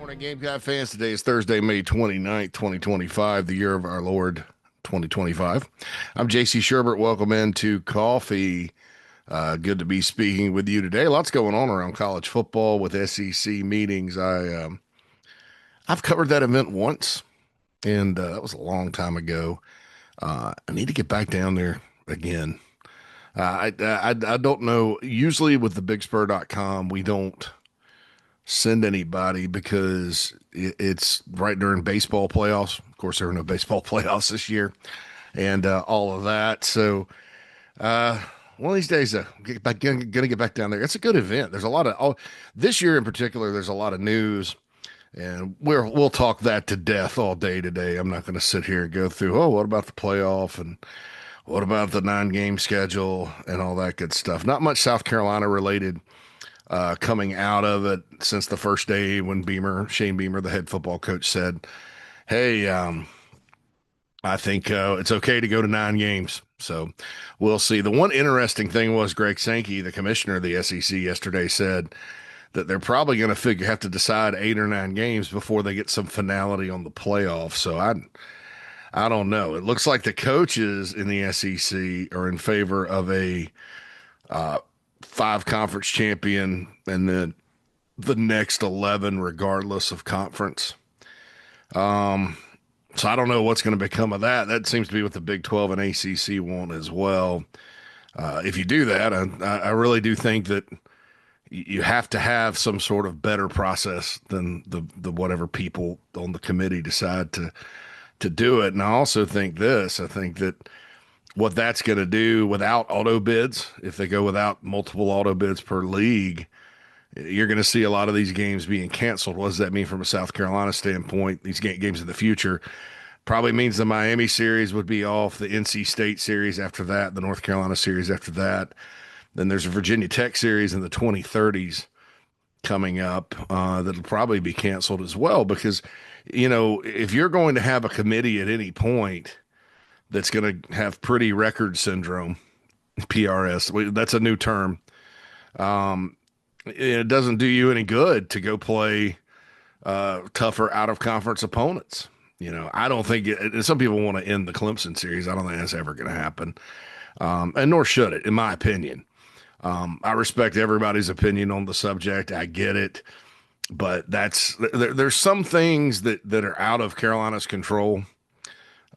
Morning, Gamecock fans. Today is Thursday, May 29th, 2025, the year of our Lord 2025. I'm JC Shurburtt. Welcome into Coffee. Good to be speaking with you today. Lots going on around college football with SEC meetings. I've covered that event once, and that was a long time ago. I need to get back down there again. I don't know. Usually with the BigSpur.com, we don't send anybody because it's right during baseball playoffs. Of course, there are no baseball playoffs this year, and all of that. So one of these days, gonna get back down there. It's a good event. There's a lot of this year in particular. There's a lot of news, and we'll talk that to death all day today. I'm not going to sit here and go through. Oh, what about the playoff and what about the 9-game schedule and all that good stuff. Not much South Carolina related coming out of it since the first day when Shane Beamer, the head football coach, said, "Hey, I think it's okay to go to 9 games." So we'll see. The one interesting thing was Greg Sankey, the commissioner of the SEC, yesterday said that they're probably going to have to decide 8 or 9 games before they get some finality on the playoff. So I don't know. It looks like the coaches in the SEC are in favor of a 5 conference champion and then the next 11 regardless of conference. So I don't know what's going to become of that. That seems to be what the Big 12 and ACC want as well. If you do that, I really do think that you have to have some sort of better process than the whatever people on the committee decide to do it. And I also think this. I think that what that's going to do without auto bids, if they go without multiple auto bids per league, you're going to see a lot of these games being canceled. What does that mean from a South Carolina standpoint? These games in the future probably means the Miami series would be off, the NC State series after that, the North Carolina series after that. Then there's a Virginia Tech series in the 2030s coming up that'll probably be canceled as well because, if you're going to have a committee at any point that's going to have pretty record syndrome, PRS, that's a new term. It doesn't do you any good to go play tougher out-of-conference opponents. I don't think some people want to end the Clemson series. I don't think that's ever going to happen, and nor should it, in my opinion. I respect everybody's opinion on the subject. I get it, but there's some things that are out of Carolina's control.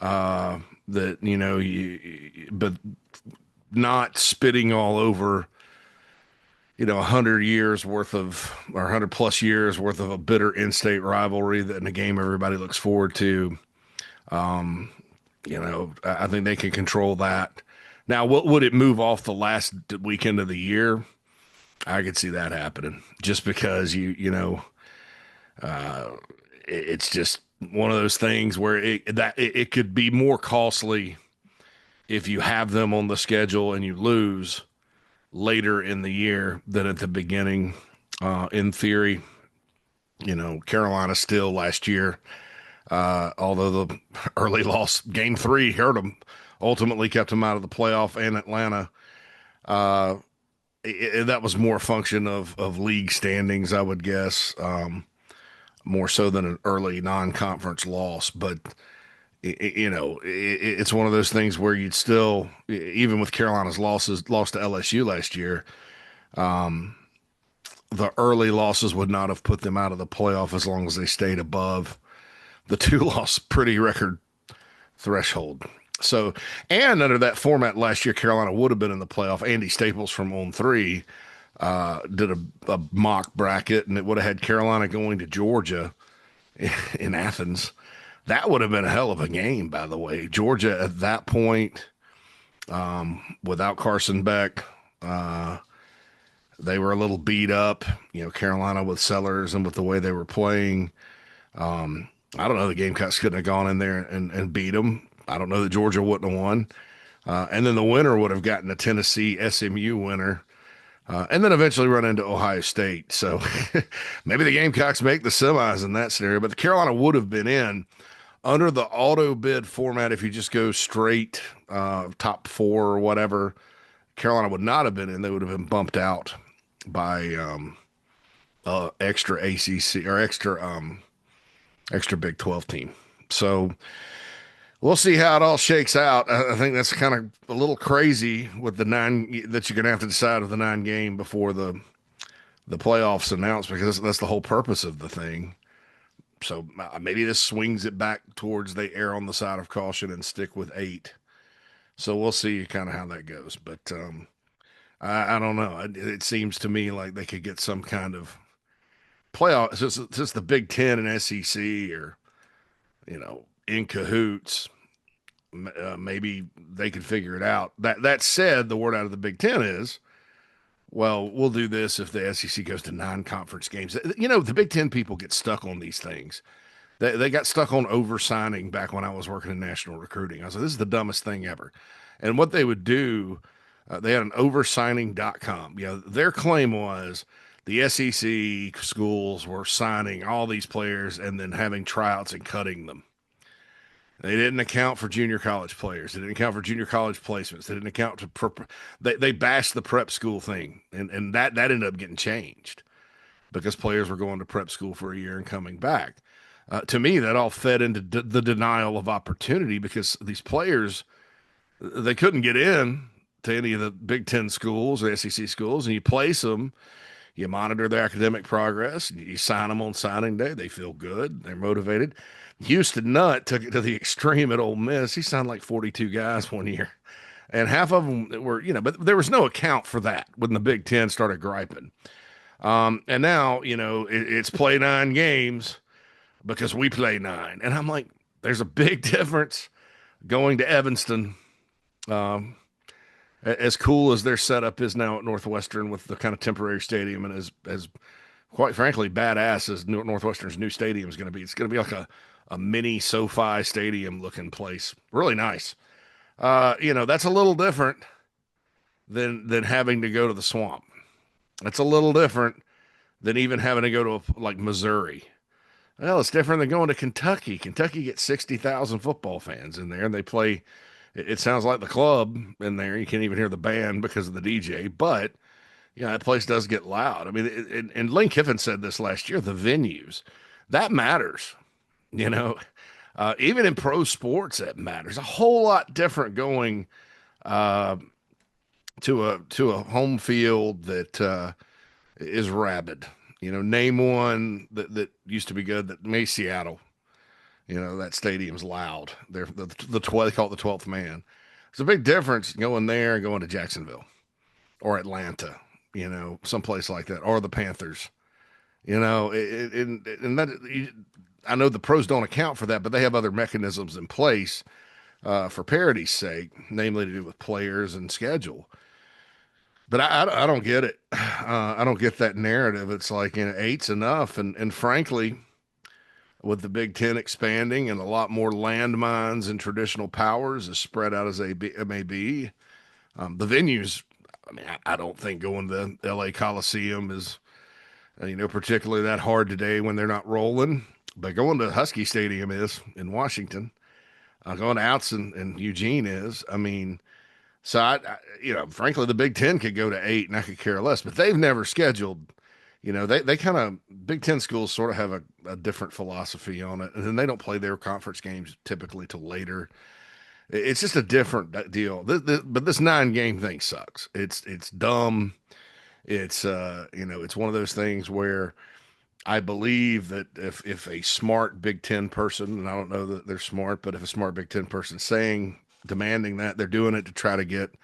But not spitting all over, 100 years worth of, or 100 plus years worth of a bitter in-state rivalry that in a game everybody looks forward to. I think they can control that. Now, what would it move off the last weekend of the year? I could see that happening just because it's just one of those things where it could be more costly if you have them on the schedule and you lose later in the year than at the beginning. In theory, Carolina still last year, although the early loss, game 3, hurt them, ultimately kept them out of the playoff, and Atlanta. That was more a function of league standings, I would guess, more so than an early non-conference loss. But it's one of those things where you'd still, even with Carolina's lost to LSU last year, the early losses would not have put them out of the playoff as long as they stayed above the 2-loss pretty record threshold. So, and under that format last year, Carolina would have been in the playoff. Andy Staples from On 3 did a mock bracket, and it would have had Carolina going to Georgia in Athens. That would have been a hell of a game, by the way. Georgia at that point, without Carson Beck, they were a little beat up. Carolina with Sellers and with the way they were playing. I don't know. The Gamecocks couldn't have gone in there and beat them. I don't know that Georgia wouldn't have won. And then the winner would have gotten a Tennessee SMU winner. And then eventually run into Ohio State. So maybe the Gamecocks make the semis in that scenario. But the Carolina would have been in under the auto bid format. If you just go straight top 4 or whatever, Carolina would not have been in. They would have been bumped out by extra ACC or extra Big 12 team. So we'll see how it all shakes out. I think that's kind of a little crazy with the nine that you're going to have to decide with the nine game before the playoffs announced, because that's the whole purpose of the thing. So maybe this swings it back towards they err on the side of caution and stick with eight. So we'll see kind of how that goes. But I don't know. It seems to me like they could get some kind of playoff. Since the Big Ten and SEC are, in cahoots, maybe they could figure it out. That said, the word out of the Big Ten is, well, we'll do this if the SEC goes to non-conference games. The Big Ten people get stuck on these things. They got stuck on oversigning back when I was working in national recruiting. I was like, this is the dumbest thing ever. And what they would do, they had an oversigning.com. Their claim was the SEC schools were signing all these players and then having tryouts and cutting them. They didn't account for junior college players. They didn't account for junior college placements. They didn't account they bashed the prep school thing, and that ended up getting changed because players were going to prep school for a year and coming back. To me, that all fed into the denial of opportunity, because these players, they couldn't get in to any of the Big Ten schools or SEC schools, and you place them, you monitor their academic progress, you sign them on signing day. They feel good. They're motivated. Houston Nutt took it to the extreme at Ole Miss. He signed like 42 guys one year, and half of them were, but there was no account for that when the Big Ten started griping. And now, it's play 9 games because we play 9. And I'm like, there's a big difference going to Evanston. As cool as their setup is now at Northwestern with the kind of temporary stadium, and as quite frankly badass as Northwestern's new stadium is going to be. It's going to be like a mini SoFi stadium looking place. Really nice. That's a little different than having to go to the Swamp. It's a little different than even having to go to like Missouri. Well, it's different than going to Kentucky. Kentucky gets 60,000 football fans in there, and they play. It sounds like the club in there. You can't even hear the band because of the DJ, but that place does get loud. I mean, and Lane Kiffin said this last year, the venues, that matters. Even in pro sports, that matters. A whole lot different going to a home field that is rabid. Name one that used to be good. That May Seattle. That stadium's loud. They're they call it the 12th man. There's a big difference going there and going to Jacksonville or Atlanta, someplace like that, or the Panthers. And that, I know the pros don't account for that, but they have other mechanisms in place for parity's sake, namely to do with players and schedule. But I don't get it. I don't get that narrative. It's like, 8's enough. And frankly, with the Big Ten expanding and a lot more landmines and traditional powers as spread out as it may be, the venues, I mean, I don't think going to the LA Coliseum is, particularly that hard today when they're not rolling. But going to Husky Stadium is in Washington. Going to Outs in Eugene is. I mean, so frankly, the Big Ten could go to 8 and I could care less. But they've never scheduled. They kind of, Big Ten schools sort of have a different philosophy on it, and then they don't play their conference games typically till later. It's just a different deal. But this 9-game thing sucks. It's dumb. It's it's one of those things where I believe that if a smart Big Ten person, and I don't know that they're smart, but if a smart Big Ten person demanding that, they're doing it to try to get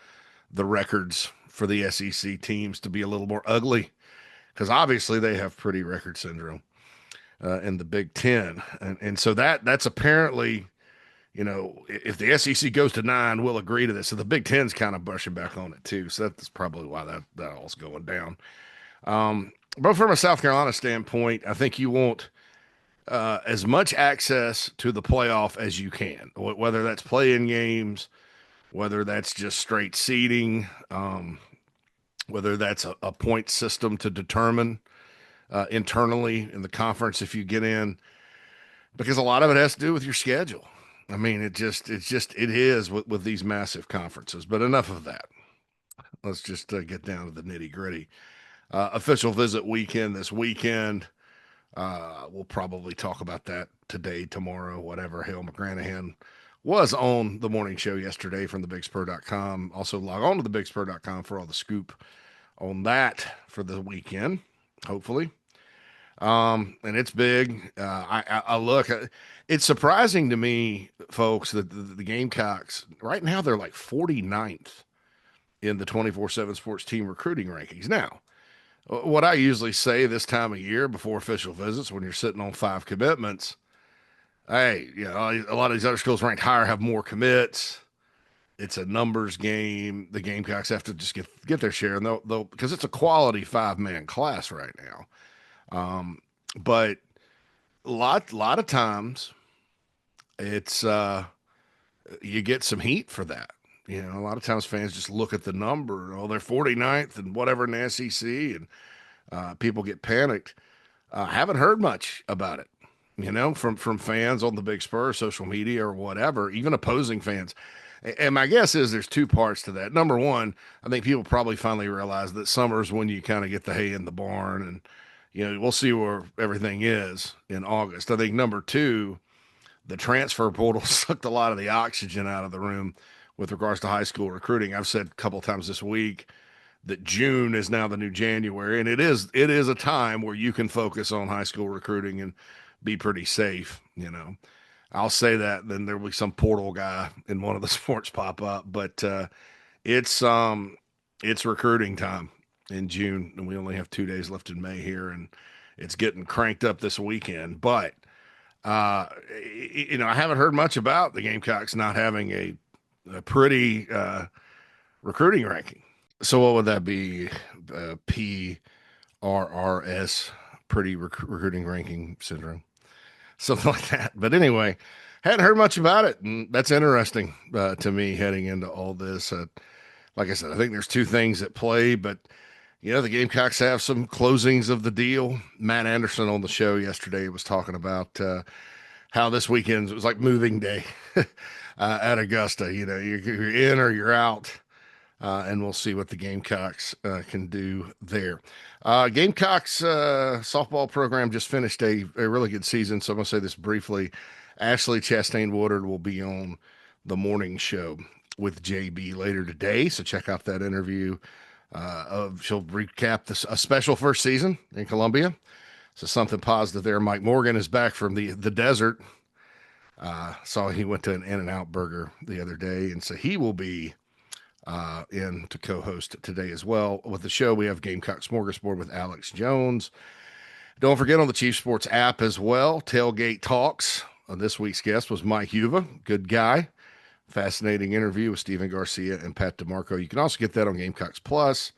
the records for the SEC teams to be a little more ugly, because obviously they have pretty record syndrome in the Big Ten, and so that's apparently, if the SEC goes to 9, we'll agree to this. So the Big Ten's kind of brushing back on it too. So that's probably why that all's going down. But from a South Carolina standpoint, I think you want as much access to the playoff as you can, whether that's playing games, whether that's just straight seeding, whether that's a point system to determine internally in the conference if you get in, because a lot of it has to do with your schedule. I mean, it is with these massive conferences. But enough of that. Let's just get down to the nitty gritty. Official visit weekend this weekend. We'll probably talk about that today, tomorrow, whatever. Hale McGranahan was on the morning show yesterday from thebigspur.com. Also log on to thebigspur.com for all the scoop on that for the weekend, hopefully. And it's big. I look, it's surprising to me, folks, that the Gamecocks right now they're like 49th in the 24/7 Sports team recruiting rankings. Now, what I usually say this time of year before official visits, when you're sitting on 5 commitments, hey, a lot of these other schools ranked higher have more commits. It's a numbers game. The Gamecocks have to just get their share, and they'll because it's a quality 5-man class right now. But lot of times it's you get some heat for that. A lot of times fans just look at the number. Oh, they're 49th and whatever in the SEC, and people get panicked. Haven't heard much about it, from fans on the Big Spur, social media, or whatever, even opposing fans. And my guess is there's two parts to that. Number one, I think people probably finally realize that summer's when you kind of get the hay in the barn, and we'll see where everything is in August. I think number two, the transfer portal sucked a lot of the oxygen out of the room with regards to high school recruiting. I've said a couple of times this week that June is now the new January, and it is a time where you can focus on high school recruiting and be pretty safe. I'll say that, then there will be some portal guy in one of the sports pop up, but it's recruiting time in June, and we only have 2 days left in May here, and it's getting cranked up this weekend. But I haven't heard much about the Gamecocks not having a pretty recruiting ranking. So what would that be? PRRS, pretty recruiting ranking syndrome, something like that. But anyway, hadn't heard much about it, and that's interesting to me heading into all this. Like I said, I think there's two things at play, but the Gamecocks have some closings of the deal. Matt Anderson on the show yesterday was talking about how this weekend was like moving day at Augusta. You're in or you're out. And we'll see what the Gamecocks can do there. Gamecocks softball program just finished a really good season, so I'm going to say this briefly. Ashley Chastain-Woodard will be on the morning show with JB later today, so check out that interview. She'll recap a special first season in Columbia, so something positive there. Mike Morgan is back from the desert. Saw he went to an In-N-Out Burger the other day, and so he will be in to co-host today as well. With the show, we have Gamecock Smorgasbord with Alex Jones. Don't forget on the Chief Sports app as well, Tailgate Talks. This week's guest was Mike Huva, good guy. Fascinating interview with Stephen Garcia and Pat DeMarco. You can also get that on Gamecocks Plus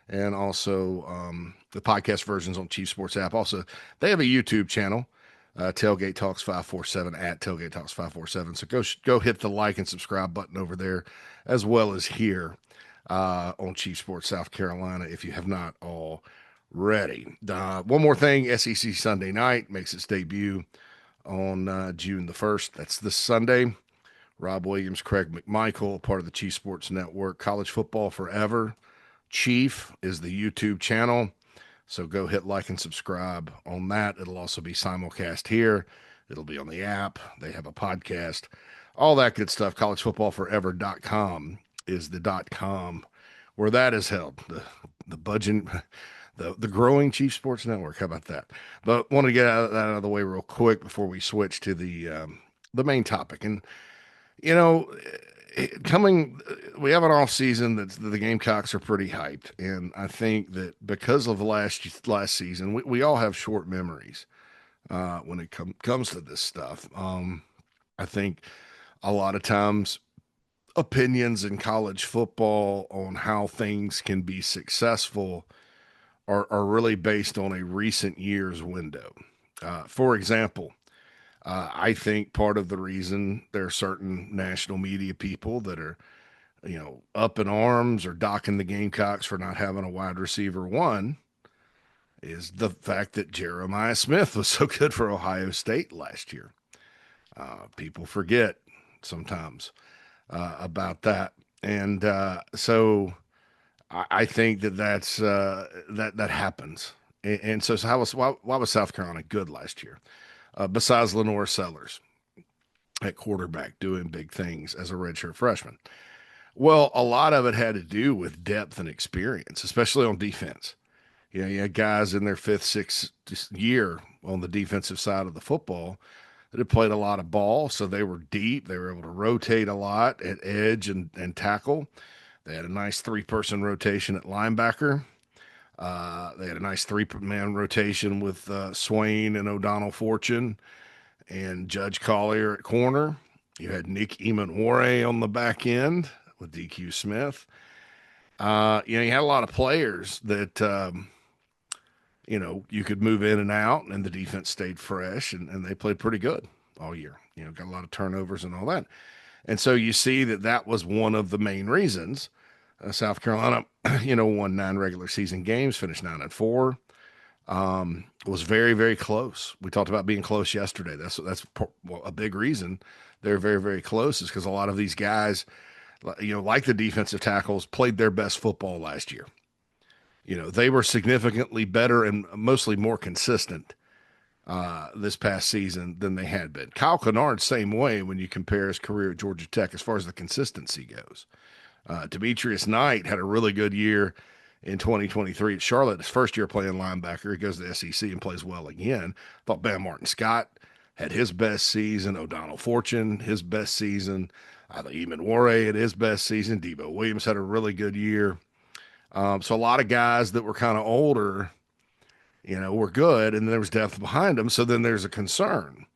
and also the podcast versions on Chief Sports app. Also, they have a YouTube channel, Tailgate Talks 547 at Tailgate Talks 547. So go hit the like and subscribe button over there, as well as here on Chief Sports South Carolina, if you have not already. One more thing, SEC Sunday Night makes its debut on June the 1st. That's this Sunday. Rob Williams, Craig McMichael, part of the Chief Sports Network. College Football Forever. Chief is the YouTube channel. So go hit like and subscribe on that. It'll also be simulcast here. It'll be on the app. They have a podcast. All that good stuff. collegefootballforever.com is the .com where that is held. The budget, the growing Chief Sports Network. How about that? But want to get that out of the way real quick before we switch to the main topic. And we have an off season that the Gamecocks are pretty hyped, and I think that because of last season, we all have short memories when it comes to this stuff. I think a lot of times opinions in college football on how things can be successful are really based on a recent year's window. For example, I think part of the reason there are certain national media people that are, up in arms or docking the Gamecocks for not having a wide receiver one is the fact that Jeremiah Smith was so good for Ohio State last year. People forget sometimes about that. And so I think that happens. And so why was South Carolina good last year? Besides Lenore Sellers at quarterback doing big things as a redshirt freshman. Well, a lot of it had to do with depth and experience, especially on defense. You had guys in their fifth, sixth year on the defensive side of the football that had played a lot of ball, so they were deep. They were able to rotate a lot at edge and tackle. They had a nice three-person rotation at linebacker. They had a nice three-man rotation with Swain and O'Donnell Fortune and Judge Collier at corner. You had Nick Emanware on the back end with DQ Smith. You had a lot of players that you could move in and out, and the defense stayed fresh, and they played pretty good all year. Got a lot of turnovers and all that. And so you see that was one of the main reasons South Carolina, won 9 regular season games, finished 9-4. Was very, very close. We talked about being close yesterday. That's a big reason they're very, very close is because a lot of these guys, like the defensive tackles, played their best football last year. They were significantly better and mostly more consistent this past season than they had been. Kyle Kennard, same way when you compare his career at Georgia Tech as far as the consistency goes. Demetrius Knight had a really good year in 2023 at Charlotte. His first year playing linebacker. He goes to the SEC and plays well again. Thought Bam Martin Scott had his best season. O'Donnell Fortune, his best season. Emanware had his best season. Debo Williams had a really good year. So a lot of guys that were kind of older, were good, and there was depth behind them. So then there's a concern.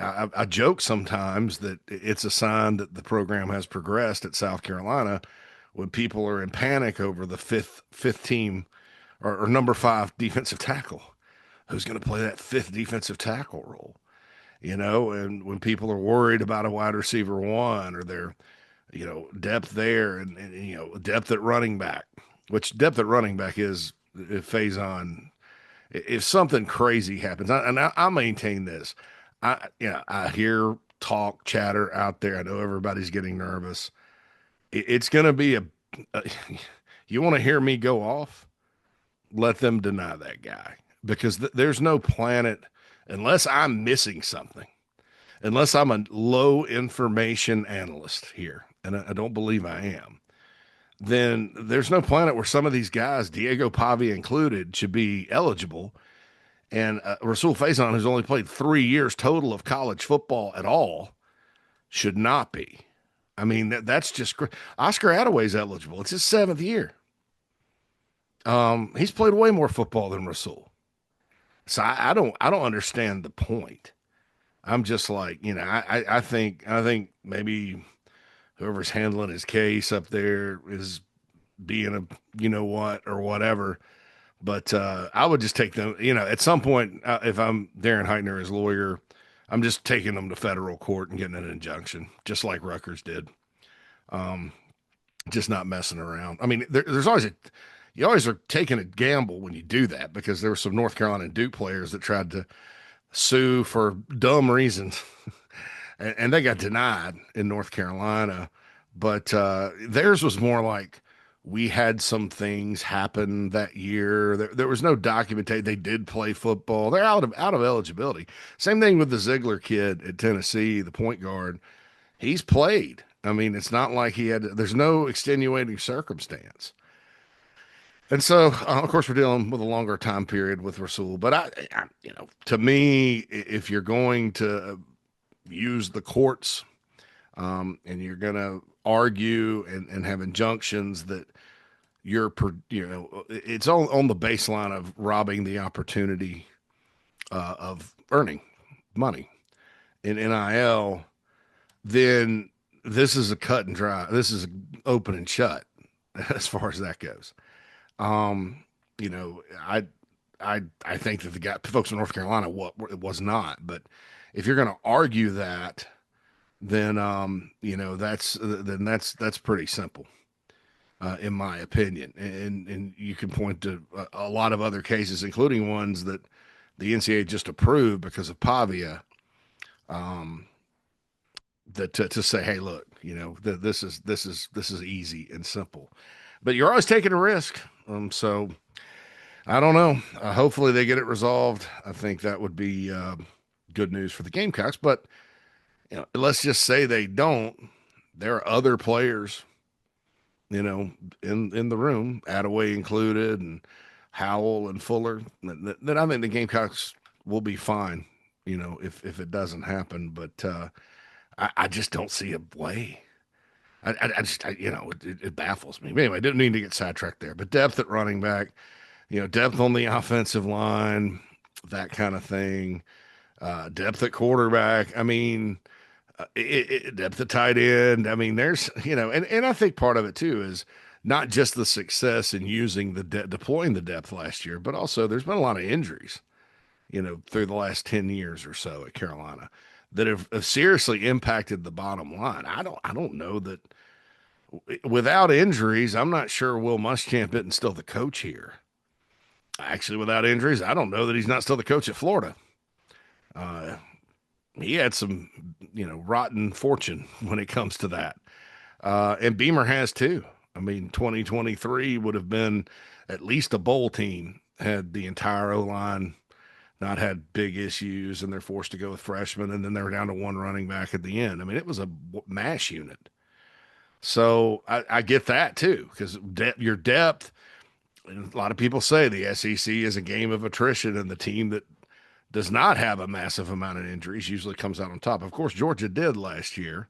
I joke sometimes that it's a sign that the program has progressed at South Carolina when people are in panic over the fifth team or number 5 defensive tackle. Who's going to play that 5th defensive tackle role? And when people are worried about a wide receiver 1 or their, depth there and depth at running back, which depth at running back is if Faison, if something crazy happens, and I maintain this. I hear talk, chatter out there. I know everybody's getting nervous. It's going to be you want to hear me go off? Let them deny that guy because there's no planet, unless I'm missing something, unless I'm a low information analyst here, and I don't believe I am, then there's no planet where some of these guys, Diego Pavia included, should be eligible. And Rasul Faison, who's only played 3 years total of college football at all, should not be. I mean, that's just Oscar Attaway's eligible. It's his 7th year. He's played way more football than Rasul. So I don't understand the point. I'm just like, I think maybe whoever's handling his case up there is being a what or whatever. But I would just take them, at some point, if I'm Darren Heitner as lawyer, I'm just taking them to federal court and getting an injunction, just like Rutgers did. Just not messing around. I mean, there's always you always are taking a gamble when you do that because there were some North Carolina and Duke players that tried to sue for dumb reasons, and they got denied in North Carolina. But theirs was more like, we had some things happen that year. There was no documentation. They did play football. They're out of eligibility. Same thing with the Ziegler kid at Tennessee, the point guard. He's played. I mean, it's not like there's no extenuating circumstance. And so, of course, we're dealing with a longer time period with Rasul. But to me, if you're going to use the courts and you're going to argue and have injunctions that it's on the baseline of robbing the opportunity of earning money in NIL, then this is a cut and dry. This is open and shut as far as that goes. I think that the folks in North Carolina, it was not, but if you're going to argue that, then that's pretty simple, in my opinion. And you can point to a lot of other cases, including ones that the NCAA just approved because of Pavia. That to say, hey, look, this is easy and simple. but you're always taking a risk. So I don't know. Hopefully they get it resolved. I think that would be good news for the Gamecocks. But let's just say they don't. There are other players, in the room, Attaway included, and Howell and Fuller. That I think the Gamecocks will be fine. If it doesn't happen. But I just don't see a way. It baffles me. But anyway, I didn't mean to get sidetracked there. But depth at running back, depth on the offensive line, that kind of thing. Depth at quarterback. I mean, depth at tight end. I mean, there's, and I think part of it too is not just the success in using deploying the depth last year, but also there's been a lot of injuries, through the last 10 years or so at Carolina that have seriously impacted the bottom line. I don't know that without injuries, I'm not sure Will Muschamp isn't still the coach here. Actually, without injuries, I don't know that he's not still the coach at Florida. Uh, he had some, rotten fortune when it comes to that. And Beamer has too. I mean, 2023 would have been at least a bowl team had the entire O-line not had big issues and they're forced to go with freshmen. And then they were down to one running back at the end. I mean, it was a mash unit. So I get that too, because your depth, and a lot of people say the SEC is a game of attrition, and the team that does not have a massive amount of injuries usually comes out on top. Of course, Georgia did last year,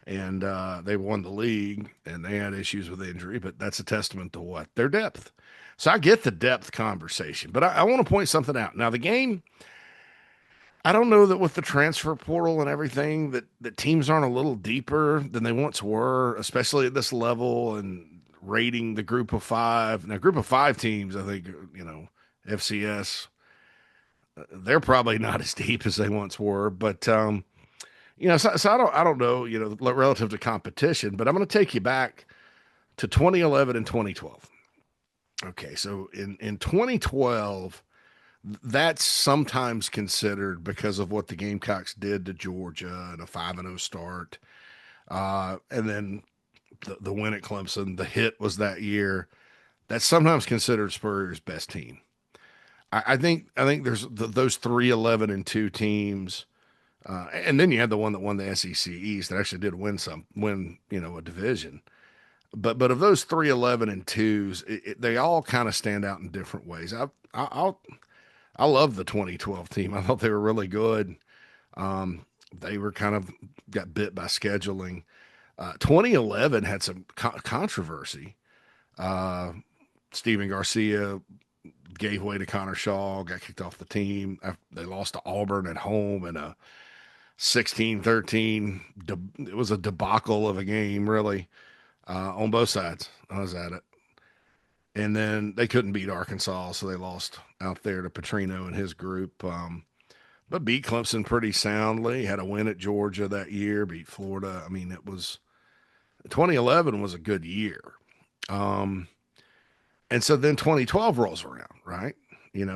and they won the league, and they had issues with injury, but that's a testament to what? Their depth. So I get the depth conversation, but I want to point something out. Now, the game, I don't know that with the transfer portal and everything that teams aren't a little deeper than they once were, especially at this level and rating the group of five. Now, group of five teams, I think, FCS, they're probably not as deep as they once were, but so I don't know, relative to competition, but I'm going to take you back to 2011 and 2012. Okay, so in 2012, that's sometimes considered because of what the Gamecocks did to Georgia and a 5-0 start, and then the win at Clemson. The hit was that year. That's sometimes considered Spurrier's best team. I think there's those 3-11-2 teams. And then you had the one that won the SEC East that actually did win a division. But of those 3-11-2s, they all kind of stand out in different ways. I love the 2012 team. I thought they were really good. They were kind of got bit by scheduling. 2011 had some controversy. Steven Garcia gave way to Connor Shaw, got kicked off the team. They lost to Auburn at home in a 16-13. It was a debacle of a game, really, on both sides. I was at it. And then they couldn't beat Arkansas, so they lost out there to Petrino and his group. But beat Clemson pretty soundly. Had a win at Georgia that year, beat Florida. I mean, 2011 was a good year. And so then 2012 rolls around, right? In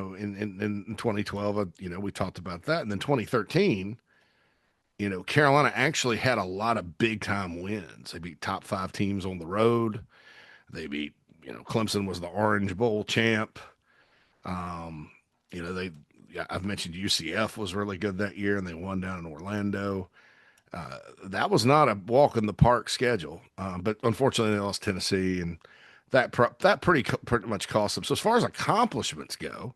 2012, we talked about that. And then 2013, Carolina actually had a lot of big time wins. They beat top five teams on the road. They beat, Clemson was the Orange Bowl champ. I've mentioned UCF was really good that year, and they won down in Orlando. That was not a walk in the park schedule, but unfortunately they lost Tennessee, and that pretty much cost them. So as far as accomplishments go,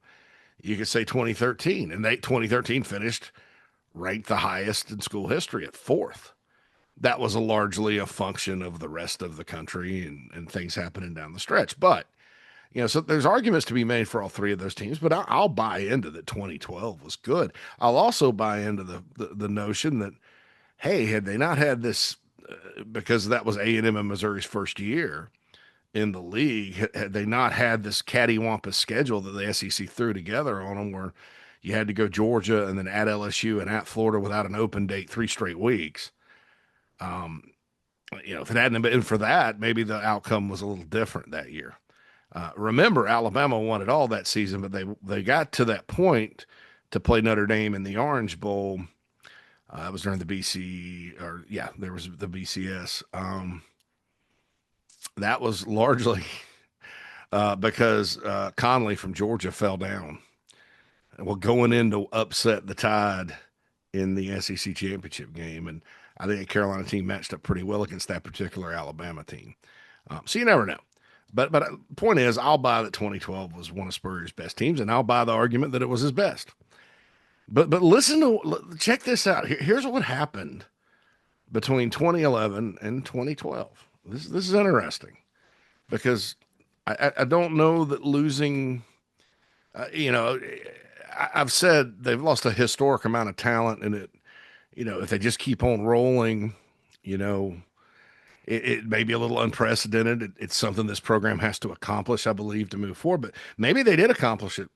you could say 2013, and 2013 finished ranked the highest in school history at fourth. That was largely a function of the rest of the country and things happening down the stretch. But, so there's arguments to be made for all three of those teams, but I'll buy into that 2012 was good. I'll also buy into the notion that, hey, had they not had this, because that was A&M and Missouri's first year in the league, had they not had this cattywampus schedule that the SEC threw together on them where you had to go Georgia and then at LSU and at Florida without an open date 3 straight weeks. If it hadn't been for that, maybe the outcome was a little different that year. Remember, Alabama won it all that season, but they got to that point to play Notre Dame in the Orange Bowl. It was during the there was the BCS. that was largely because Conley from Georgia fell down. Well, going in to upset the Tide in the SEC championship game, and I think the Carolina team matched up pretty well against that particular Alabama team. So you never know. But point is, I'll buy that 2012 was one of Spurrier's best teams, and I'll buy the argument that it was his best. But listen to check this out. Here's what happened between 2011 and 2012. This is interesting because I don't know that losing. I've said they've lost a historic amount of talent, and if they just keep on rolling, you know, it may be a little unprecedented. It's something this program has to accomplish, I believe, to move forward. But maybe they did accomplish it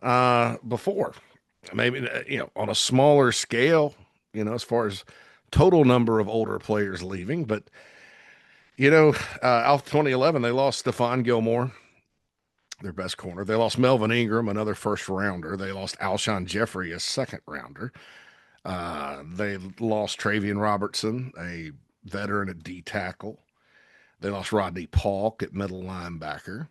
before. Maybe on a smaller scale, as far as total number of older players leaving. But out 2011, they lost Stephon Gilmore, their best corner. They lost Melvin Ingram, another first rounder. They lost Alshon Jeffrey, a second rounder. They lost Travian Robertson, a veteran at D tackle. They lost Rodney Paulk at middle linebacker.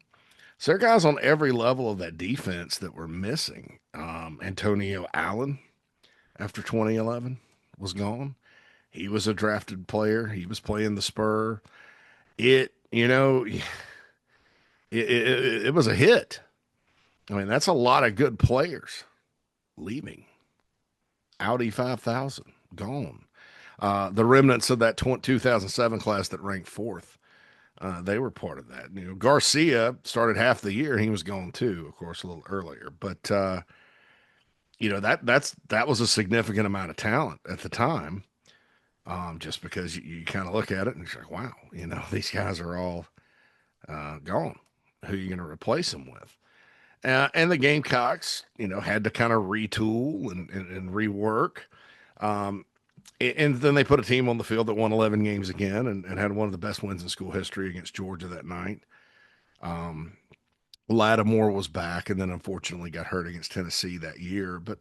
So there are guys on every level of that defense that were missing. Antonio Allen, after 2011, was gone. He was a drafted player. He was playing the spur. It was a hit. I mean, that's a lot of good players leaving. Audi 5000, gone. The remnants of that 2007 class that ranked fourth, they were part of that. Garcia started half the year. He was gone too, of course, a little earlier. But that was a significant amount of talent at the time. Just because you kind of look at it and you're like, wow, these guys are all gone. Who are you going to replace them with? And the Gamecocks, had to kind of retool and rework. And then they put a team on the field that won 11 games again and had one of the best wins in school history against Georgia that night. Lattimore was back and then unfortunately got hurt against Tennessee that year, but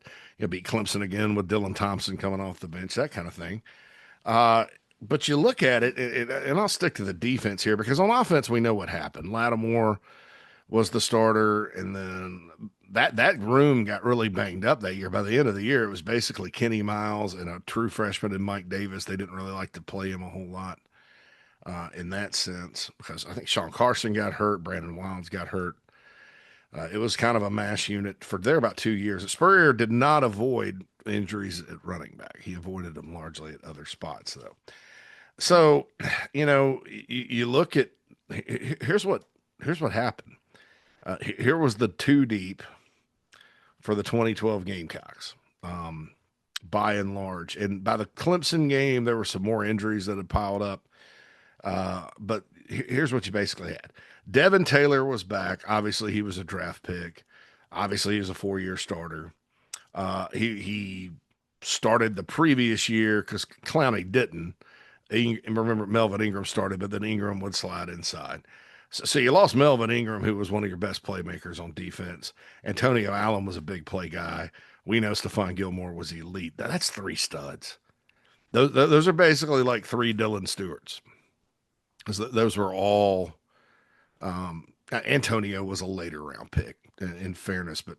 beat Clemson again with Dylan Thompson coming off the bench, that kind of thing. But you look at it, and I'll stick to the defense here because on offense, we know what happened. Lattimore was the starter, and then that room got really banged up that year. By the end of the year, it was basically Kenny Miles and a true freshman in Mike Davis. They didn't really like to play him a whole lot in that sense because I think Sean Carson got hurt, Brandon Wilds got hurt. It was kind of a mash unit for there about 2 years. Spurrier did not avoid injuries at running back. He avoided them largely at other spots, though. So, you look at here's what happened. Here was the two deep for the 2012 Gamecocks, by and large. And by the Clemson game, there were some more injuries that had piled up. But here's what you basically had. Devin Taylor was back. Obviously, he was a draft pick. Obviously, he was a 4-year starter. He started the previous year because Clowney didn't. Remember, Melvin Ingram started, but then Ingram would slide inside. So you lost Melvin Ingram, who was one of your best playmakers on defense. Antonio Allen was a big play guy. We know Stephon Gilmore was elite. That's 3 studs. Those are basically like 3 Dylan Stewarts. Those were all. Antonio was a later round pick, in fairness, but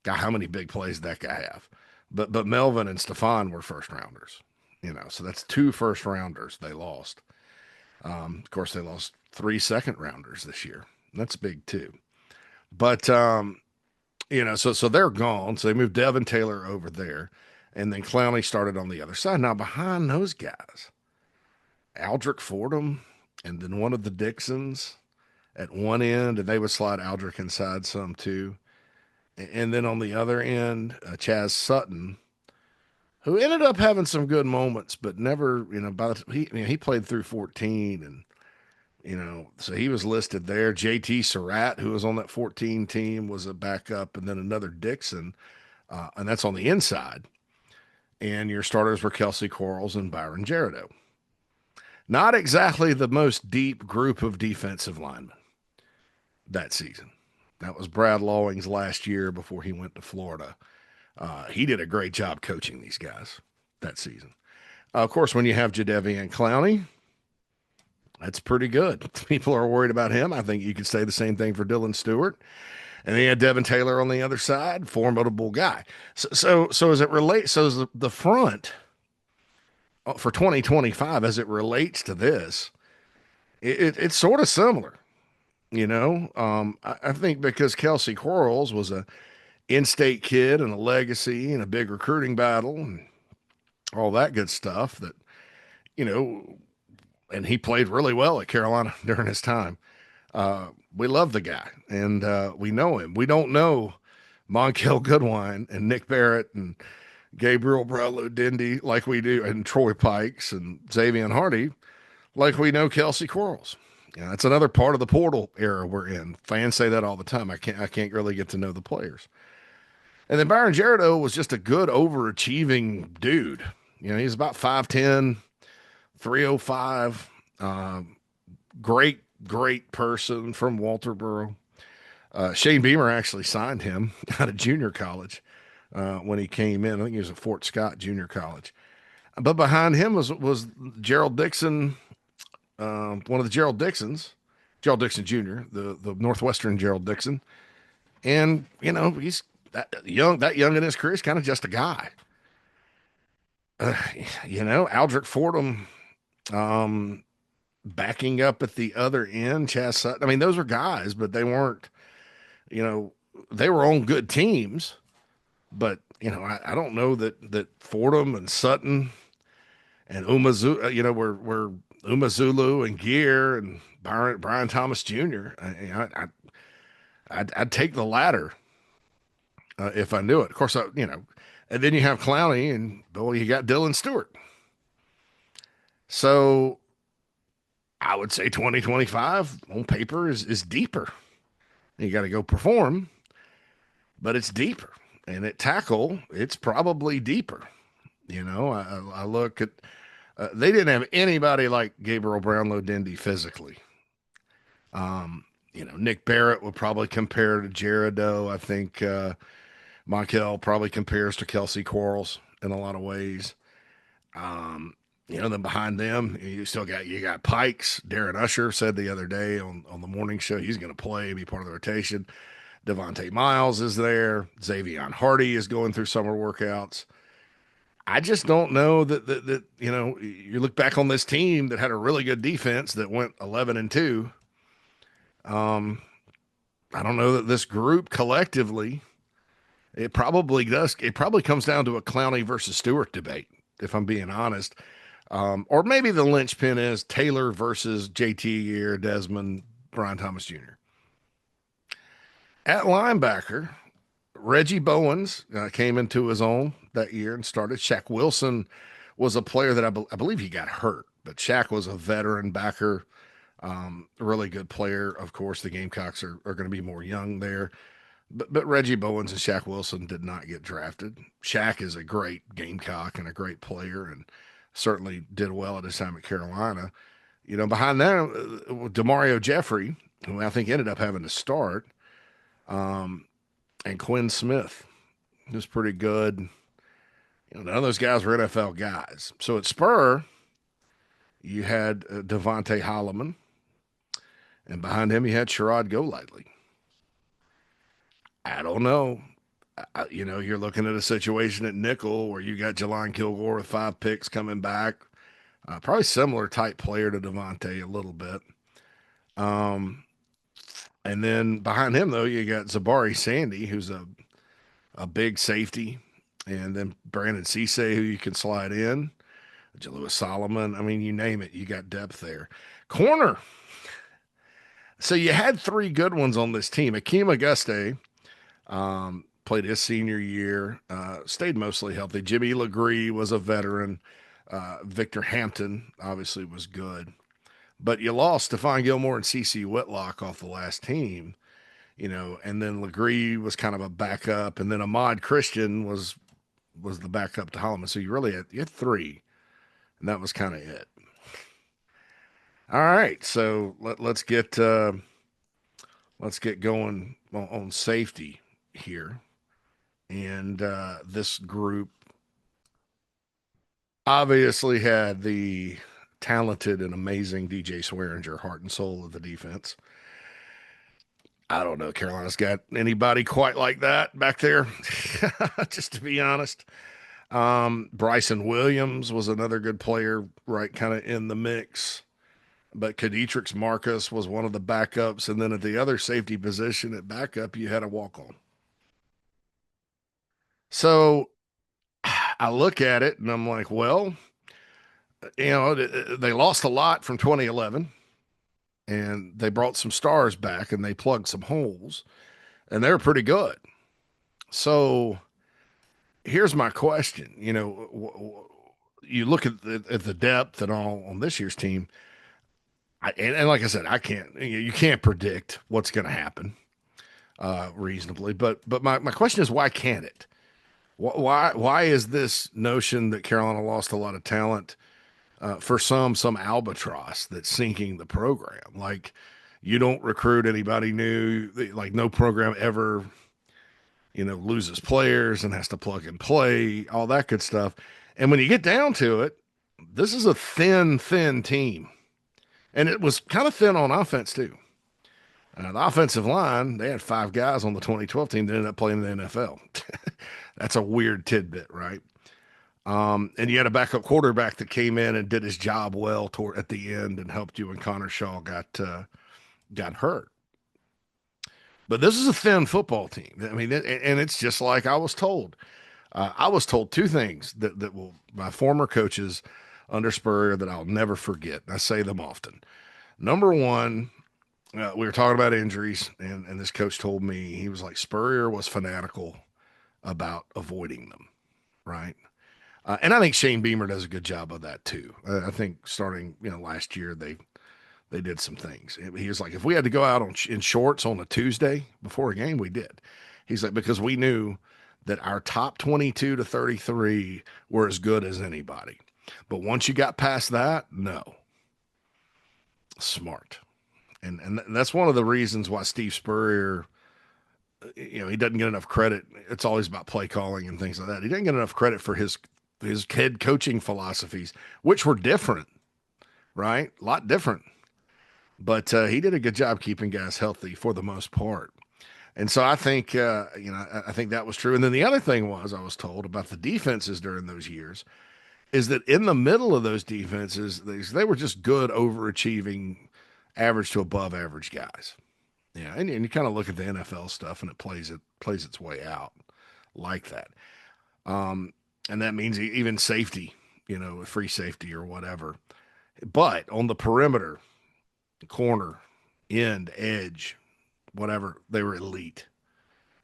God, how many big plays did that guy have? But Melvin and Stephon were first rounders, so that's 2 first rounders they lost. Of course, they lost 3 second rounders this year. That's big too. But so they're gone. So they moved Devin Taylor over there, and then Clowney started on the other side. Now behind those guys, Aldrick Fordham, and then one of the Dixons at one end, and they would slide Aldrick inside some too. And then on the other end, Chaz Sutton, who ended up having some good moments, but never, he played through 14, and so he was listed there. JT Surratt, who was on that 14 team, was a backup, and then another Dixon, and that's on the inside. And your starters were Kelsey Quarles and Byron Jerido. Not exactly the most deep group of defensive linemen that season. That was Brad Lawing's last year before he went to Florida. He did a great job coaching these guys that season. Of course, when you have Jadeveon Clowney, That's pretty good. People are worried about him. I think you could say the same thing for Dylan Stewart. And then you had Devin Taylor on the other side, formidable guy. So as it relates, so as the front for 2025, as it relates to this, it's sort of similar. I think because Kelsey Quarles was a in-state kid and a legacy and a big recruiting battle and all that good stuff that, you know, and he played really well at Carolina during his time. We love the guy and we know him. We don't know Monkel Goodwine and Nick Barrett and Gabriel Brownlow Dindy like we do, and Troy Pikes and Xavier Hardy like we know Kelsey Quarles. Yeah, that's another part of the portal era we're in. Fans say that all the time. I can't really get to know the players. And then Byron Jarrettoo was just a good overachieving dude. He's about 5'10", 305. Great person from Walterboro. Shane Beamer actually signed him out of junior college when he came in. I think he was at Fort Scott Junior College. But behind him was Gerald Dixon, one of the Gerald Dixons, Gerald Dixon Jr., the Northwestern Gerald Dixon. And, he's that young in his career. He's kind of just a guy. Aldrich Fordham, backing up at the other end, Chaz Sutton. I mean, those were guys, but they weren't, they were on good teams. But, I don't know that Fordham and Sutton and Umazulu, were Umazulu and Gear and Brian Thomas Jr. I'd take the latter if I knew it. Of course, and then you have Clowney and, well, you got Dylan Stewart. So I would say 2025 on paper is deeper. You got to go perform, but it's deeper. And at tackle, it's probably deeper. I look at, they didn't have anybody like Gabriel Brownlow Dindy physically. Nick Barrett would probably compare to Jarrettoo. I think Monkel probably compares to Kelsey Quarles in a lot of ways. Then behind them, you got Pikes. Darren Usher said the other day on the morning show he's going to play, be part of the rotation. Devontae Miles is there. Xavier Hardy is going through summer workouts. I just don't know that you look back on this team that had a really good defense that went 11-2. I don't know that this group collectively, it probably comes down to a Clowney versus Stewart debate, if I'm being honest. Or maybe the linchpin is Taylor versus JT or Desmond, Brian Thomas Jr. At linebacker, Reggie Bowens came into his own that year and started. Shaq Wilson was a player that I believe he got hurt, but Shaq was a veteran backer, a really good player. Of course, the Gamecocks are going to be more young there. But Reggie Bowens and Shaq Wilson did not get drafted. Shaq is a great Gamecock and a great player and certainly did well at his time at Carolina. Behind them, Demario Jeffrey, who I think ended up having to start, and Quinn Smith, who's pretty good. None of those guys were NFL guys. So at Spur, you had Devontae Holloman, and behind him you had Sherrod Golightly. I don't know. You're looking at a situation at nickel where you got Jelon Kilgore with 5 picks coming back. Probably similar type player to Devontae a little bit. And then behind him, though, you got Zabari Sandy, who's a big safety. And then Brandon Cisse, who you can slide in. Jalewis Solomon. I mean, you name it. You got depth there. Corner. So you had 3 good ones on this team. Akeem Auguste played his senior year, stayed mostly healthy. Jimmy Legree was a veteran. Victor Hampton obviously was good. But you lost Stephon Gilmore and CeCe Whitlock off the last team, and then Legree was kind of a backup, and then Ahmad Christian was the backup to Holloman. So you had 3, and that was kind of it. All right, so let's get going on safety here, and this group obviously had the talented and amazing DJ Swearinger, heart and soul of the defense. I don't know. Carolina's got anybody quite like that back there, just to be honest. Bryson Williams was another good player, right, kind of in the mix. But Kadritrix Marcus was one of the backups. And then at the other safety position at backup, you had a walk on. So I look at it and I'm like, well, they lost a lot from 2011 and they brought some stars back and they plugged some holes and they're pretty good. So here's my question. You look at the depth and all on this year's team. And like I said, you can't predict what's going to happen reasonably. But my question is, why can't it? Why is this notion that Carolina lost a lot of talent for some albatross that's sinking the program? Like, you don't recruit anybody new. Like, no program ever, loses players and has to plug and play, all that good stuff. And when you get down to it, this is a thin team. And it was kind of thin on offense, too. The offensive line, they had 5 guys on the 2012 team that ended up playing in the NFL. That's a weird tidbit, right? And you had a backup quarterback that came in and did his job well at the end and helped you when Connor Shaw got hurt. But this is a thin football team. I mean, and it's just like I was told. I was told 2 things that will my former coaches under Spurrier that I'll never forget. I say them often. Number one, we were talking about injuries, and this coach told me, he was like, Spurrier was fanatical about avoiding them, right? And I think Shane Beamer does a good job of that too. I think starting last year they did some things. He was like, if we had to go out in shorts on a Tuesday before a game, we did. He's like, because we knew that our top 22 to 33 were as good as anybody. But once you got past that, no. Smart. And that's one of the reasons why Steve Spurrier, he doesn't get enough credit. It's always about play calling and things like that. He didn't get enough credit for his head coaching philosophies, which were different, right? A lot different. But he did a good job keeping guys healthy for the most part. And so I think, I think that was true. And then the other thing I was told about the defenses during those years is that in the middle of those defenses, they were just good, overachieving, average to above average guys. Yeah, and you kind of look at the NFL stuff, and it plays its way out like that. And that means even safety, free safety or whatever. But on the perimeter, corner, end, edge, whatever, they were elite,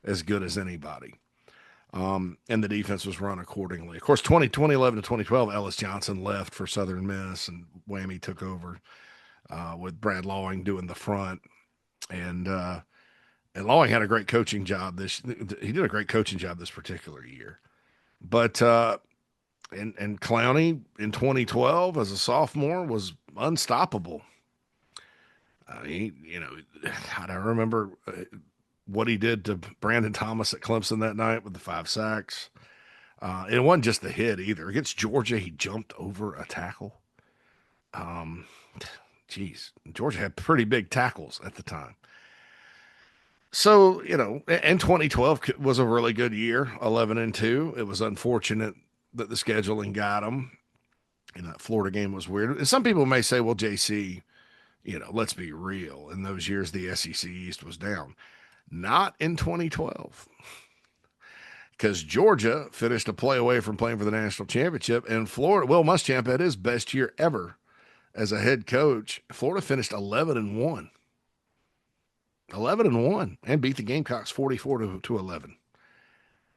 as good as anybody. And the defense was run accordingly. Of course, 2011 to 2012, Ellis Johnson left for Southern Miss, and Whammy took over with Brad Lawing doing the front. And Lawing had a great coaching job. He did a great coaching job this particular year. But and Clowney in 2012 as a sophomore was unstoppable. I don't remember what he did to Brandon Thomas at Clemson that night with the 5 sacks. It wasn't just the hit either. Against Georgia, he jumped over a tackle. Georgia had pretty big tackles at the time. So, and 2012 was a really good year, 11-2. It was unfortunate that the scheduling got them. That Florida game was weird. And some people may say, well, JC, let's be real. In those years, the SEC East was down. Not in 2012. Because Georgia finished a play away from playing for the national championship, and Florida, Will Muschamp had his best year ever as a head coach. Florida finished 11-1. 11-1 and beat the Gamecocks 44-11.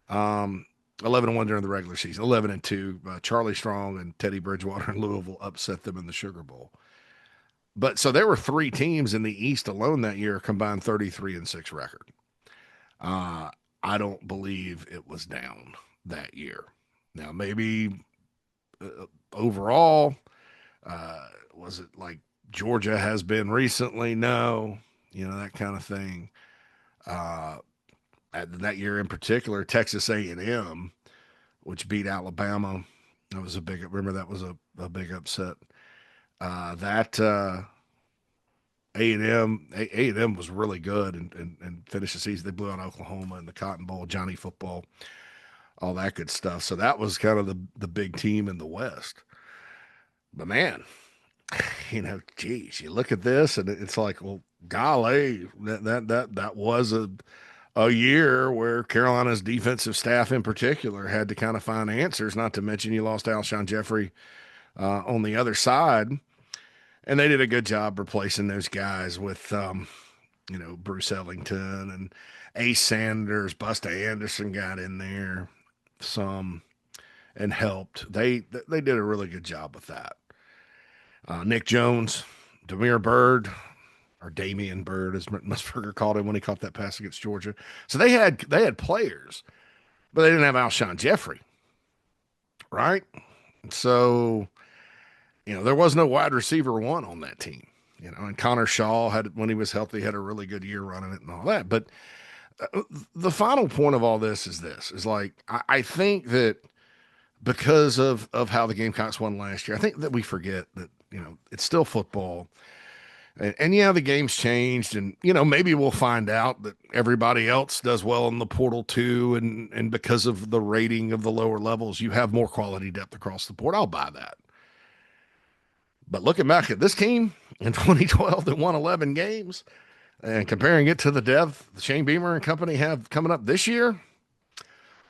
11-1 during the regular season. 11-2. Charlie Strong and Teddy Bridgewater in Louisville upset them in the Sugar Bowl. But so there were 3 teams in the East alone that year, combined 33-6 record. I don't believe it was down that year. Now, maybe overall, was it like Georgia has been recently? No, that kind of thing. That year in particular, Texas A&M, which beat Alabama, that was a big. Remember that was a big upset. That A&M was really good and finished the season. They blew out Oklahoma in the Cotton Bowl, Johnny Football, all that good stuff. So that was kind of the big team in the West. But man, geez, you look at this and it's like, well, golly, that was a year where Carolina's defensive staff in particular had to kind of find answers. Not to mention you lost Alshon Jeffrey on the other side, and they did a good job replacing those guys with Bruce Ellington and Ace Sanders. Busta Anderson got in there some and helped. They did a really good job with that. Nick Jones, Demir Bird, or Damian Bird, as Musburger called him when he caught that pass against Georgia. So they had players, but they didn't have Alshon Jeffrey, right? So there was no wide receiver one on that team. And Connor Shaw had, when he was healthy, had a really good year running it and all that. But the final point of all this is like I think that because of how the Gamecocks won last year, I think that we forget that it's still football. And yeah, the game's changed, and maybe we'll find out that everybody else does well in the portal too, and because of the rating of the lower levels, you have more quality depth across the board. I'll buy that. But looking back at this team in 2012 that won 11 games, and comparing it to the depth Shane Beamer and company have coming up this year,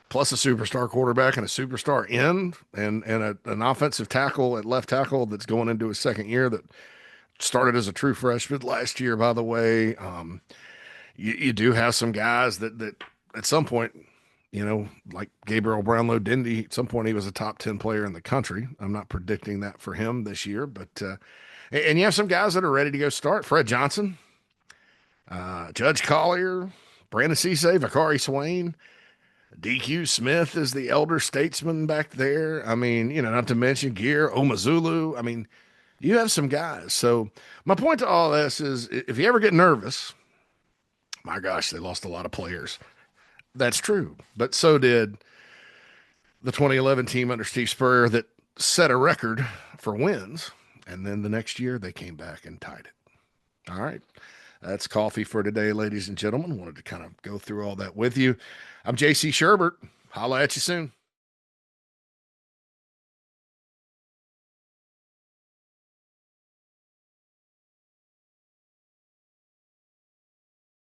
plus a superstar quarterback and a superstar end, and an offensive tackle at left tackle that's going into his second year that started as a true freshman last year, by the way. You do have some guys that at some point, like Gabriel Brownlow-Dindy, at some point he was a top 10 player in the country. I'm not predicting that for him this year, but and you have some guys that are ready to go start. Fred Johnson, Judge Collier, Brandon Cisse, Vakari Swain, DQ Smith is the elder statesman back there. I mean, not to mention Gear, Omazulu. I mean, you have some guys. So my point to all this is if you ever get nervous, my gosh, they lost a lot of players. That's true. But so did the 2011 team under Steve Spurrier that set a record for wins. And then the next year they came back and tied it. All right. That's coffee for today, ladies and gentlemen. Wanted to kind of go through all that with you. I'm JC Shurburtt. Holla at you soon.